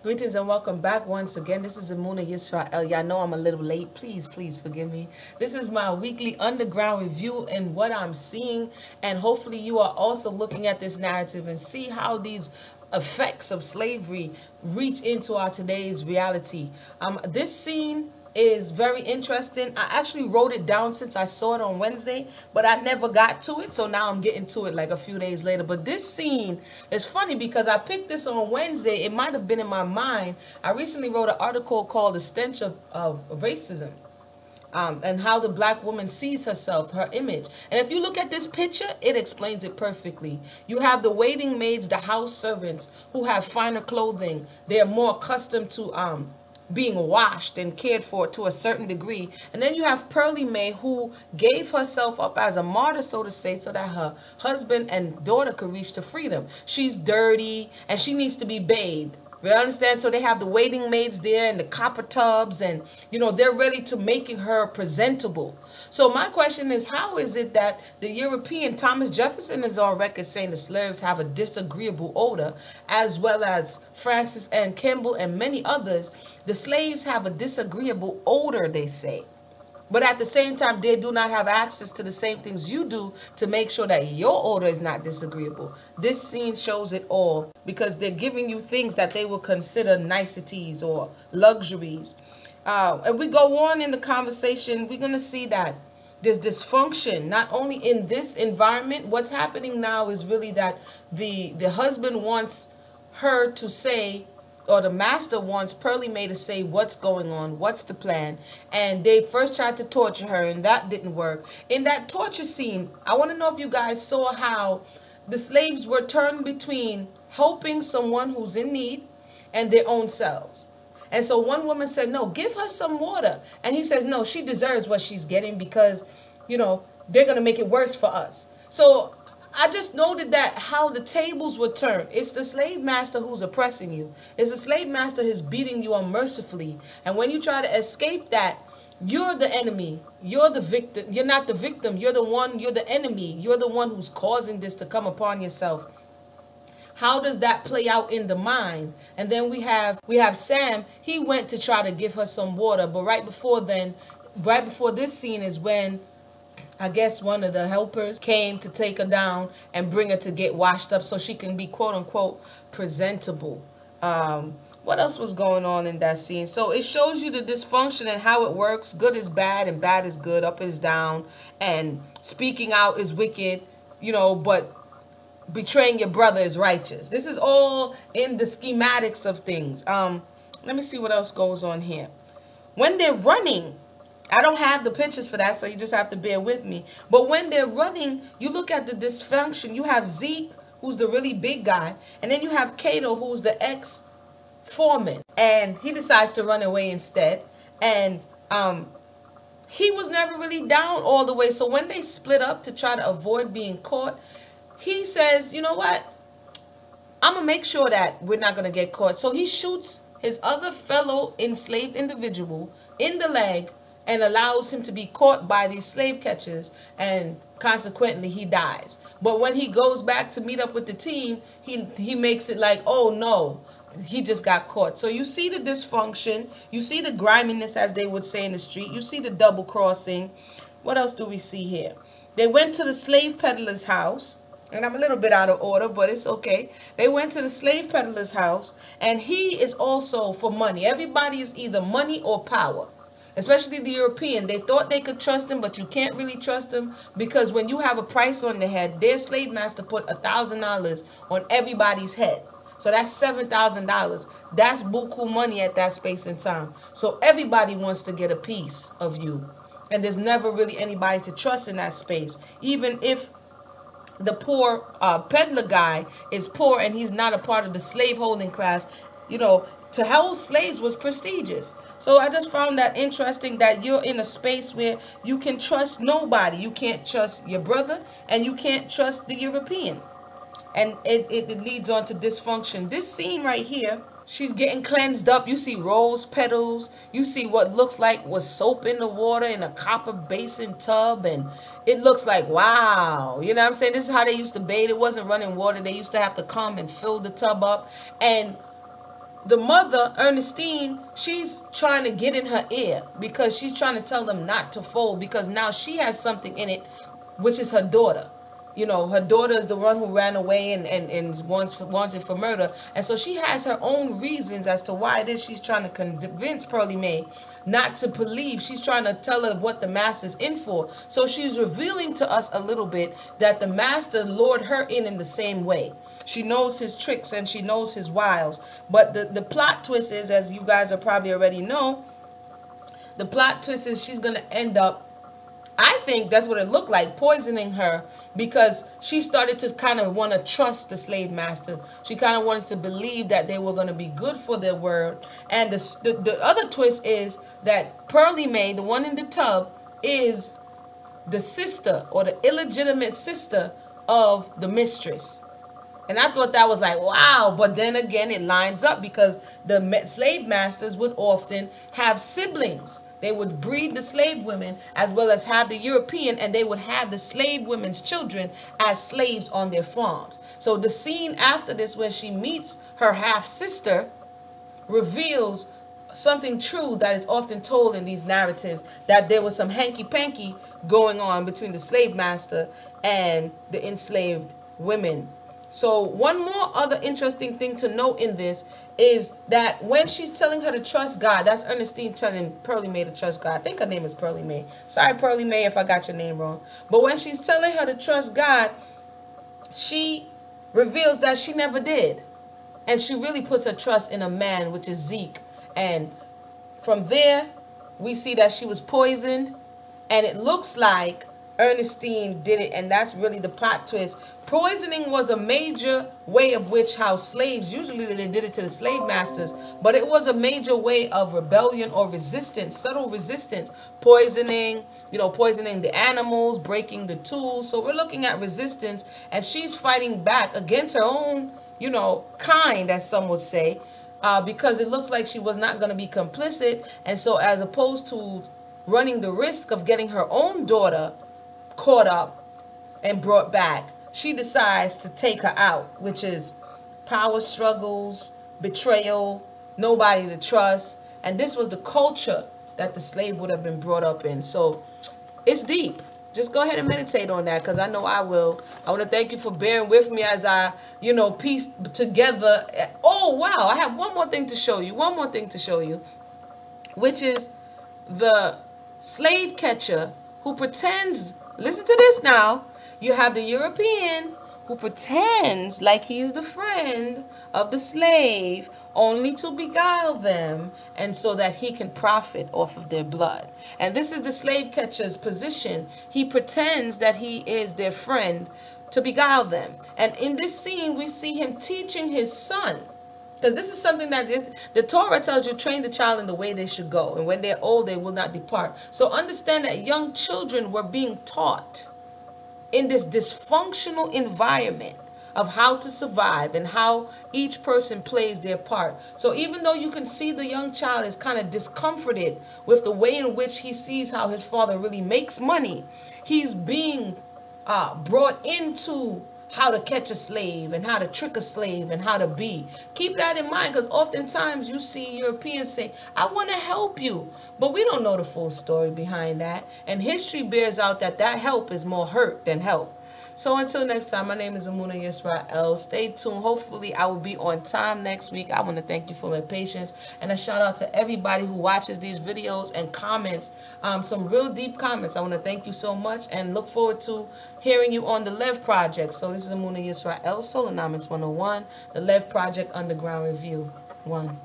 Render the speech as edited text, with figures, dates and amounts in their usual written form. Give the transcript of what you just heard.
Greetings and welcome back once again. This is Amuna Yisrael. Y'all know I'm a little late. Please forgive me. This is my weekly underground review and what I'm seeing. And hopefully you are also looking at this narrative and see how these effects of slavery reach into our today's reality. This scene is very interesting. I actually wrote it down since I saw it on Wednesday, but I never got to it, so now I'm getting to it like a few days later. But this scene is funny because I picked this on Wednesday. It might have been in my mind. I recently wrote an article called The Stench of Racism. And how the black woman sees herself, her image. And if you look at this picture, it explains it perfectly. You have the waiting maids, the house servants who have finer clothing. They're more accustomed to being washed and cared for to a certain degree. And then you have Pearly Mae, who gave herself up as a martyr, so to say, so that her husband and daughter could reach to freedom. She's dirty and she needs to be bathed. You understand? So they have the waiting maids there and the copper tubs, and you know, they're ready to making her presentable. So my question is, how is it that the European, Thomas Jefferson is on record saying the slaves have a disagreeable odor, as well as Francis and Campbell and many others, the slaves have a disagreeable odor, they say. But at the same time, they do not have access to the same things you do to make sure that your odor is not disagreeable. This scene shows it all because they're giving you things that they will consider niceties or luxuries. And we go on in the conversation, we're going to see that there's dysfunction, not only in this environment. What's happening now is really that the husband wants her to say, or the master wants Pearly Mae to say what's going on, what's the plan. And they first tried to torture her, and that didn't work. In that torture scene, I want to know if you guys saw how the slaves were turned between helping someone who's in need and their own selves. And so one woman said, no, give her some water. And he says, no, she deserves what she's getting because, you know, they're going to make it worse for us. So I just noted that how the tables were turned. It's the slave master who's oppressing you. It's the slave master who's beating you unmercifully. And when you try to escape that, you're the enemy. You're the victim. You're not the victim. You're the one. You're the enemy. You're the one who's causing this to come upon yourself. How does that play out in the mind? And then we have Sam. He went to try to give her some water, but right before this scene is when I guess one of the helpers came to take her down and bring her to get washed up so she can be quote unquote presentable. What else was going on in that scene? So it shows you the dysfunction and how it works. Good is bad and bad is good. Up is down. And speaking out is wicked, you know, but betraying your brother is righteous. This is all in the schematics of things. Let me see what else goes on here. When they're running, I don't have the pictures for that, so you just have to bear with me. But when they're running, you look at the dysfunction. You have Zeke, who's the really big guy, and then you have Cato, who's the ex-foreman, and he decides to run away instead. And he was never really down all the way. So when they split up to try to avoid being caught, he says, you know what? I'm going to make sure that we're not going to get caught. So he shoots his other fellow enslaved individual in the leg and allows him to be caught by these slave catchers, and consequently he dies. But when he goes back to meet up with the team, he makes it like, oh no, he just got caught. So you see the dysfunction, you see the griminess, as they would say in the street, you see the double crossing. What else do we see here? They went to the slave peddler's house, and I'm a little bit out of order, but it's okay. They went to the slave peddler's house, and he is also for money. Everybody is either money or power. Especially the European. They thought they could trust him, but you can't really trust him because when you have a price on the head, their slave master put $1,000 on everybody's head. So that's $7,000. That's buku money at that space and time. So everybody wants to get a piece of you. And there's never really anybody to trust in that space. Even if the poor peddler guy is poor and he's not a part of the slave holding class, you know, to hold slaves was prestigious. So I just found that interesting that you're in a space where you can trust nobody. You can't trust your brother and you can't trust the European. And it leads on to dysfunction. This scene right here, she's getting cleansed up. You see rose petals. You see what looks like was soap in the water in a copper basin tub. And it looks like, wow. You know what I'm saying? This is how they used to bathe. It wasn't running water. They used to have to come and fill the tub up. And the mother, Ernestine, she's trying to get in her ear because she's trying to tell them not to fold, because now she has something in it, which is her daughter. You know, her daughter is the one who ran away and wanted for murder. And so she has her own reasons as to why it is she's trying to convince Pearlie Mae not to believe. She's trying to tell her what the master's in for. So she's revealing to us a little bit that the master lured her in the same way. She knows his tricks and she knows his wiles. But the plot twist is, as you guys are probably already know, the plot twist is she's going to end up, I think that's what it looked like, poisoning her, because she started to kind of want to trust the slave master. She kind of wanted to believe that they were going to be good for their word. And the other twist is that Pearlie Mae, the one in the tub, is the sister or the illegitimate sister of the mistress. And I thought that was like, wow. But then again, it lines up because the slave masters would often have siblings. They would breed the slave women as well as have the European, and they would have the slave women's children as slaves on their farms. So the scene after this, when she meets her half-sister, reveals something true that is often told in these narratives, that there was some hanky-panky going on between the slave master and the enslaved women. So one more other interesting thing to note in this is that when she's telling her to trust God, that's Ernestine telling Pearlie Mae to trust God. I think her name is Pearlie Mae. Sorry, Pearlie Mae, if I got your name wrong. But when she's telling her to trust God, she reveals that she never did. And she really puts her trust in a man, which is Zeke. And from there, we see that she was poisoned. And it looks like Ernestine did it, and that's really the plot twist. Poisoning was a major way of which how slaves, usually they did it to the slave masters, but it was a major way of rebellion or resistance, subtle resistance. Poisoning, you know, poisoning the animals, breaking the tools. So we're looking at resistance, and she's fighting back against her own, you know, kind, as some would say, because it looks like she was not going to be complicit. And so as opposed to running the risk of getting her own daughter caught up and brought back, she decides to take her out, which is power struggles, betrayal, nobody to trust. And this was the culture that the slave would have been brought up in. So it's deep. Just go ahead and meditate on that, because I know I will. I want to thank you for bearing with me as I, you know, piece together. Oh, wow. I have one more thing to show you. One more thing to show you, which is the slave catcher who pretends. Listen to this now. You have the European who pretends like he's the friend of the slave only to beguile them, and so that he can profit off of their blood. And this is the slave catcher's position. He pretends that he is their friend to beguile them. And in this scene, we see him teaching his son. Because this is something that the Torah tells you, train the child in the way they should go, and when they're old, they will not depart. So understand that young children were being taught in this dysfunctional environment of how to survive and how each person plays their part. So even though you can see the young child is kind of discomforted with the way in which he sees how his father really makes money, he's being brought into how to catch a slave and how to trick a slave and how to be. Keep that in mind, because oftentimes you see Europeans say, I want to help you. But we don't know the full story behind that. And history bears out that that help is more hurt than help. So until next time, my name is Amuna Yisrael. Stay tuned. Hopefully, I will be on time next week. I want to thank you for my patience. And a shout out to everybody who watches these videos and comments. Some real deep comments. I want to thank you so much and look forward to hearing you on the LEV Project. So this is Amuna Yisrael, Solonomics 101, the LEV Project Underground Review 1.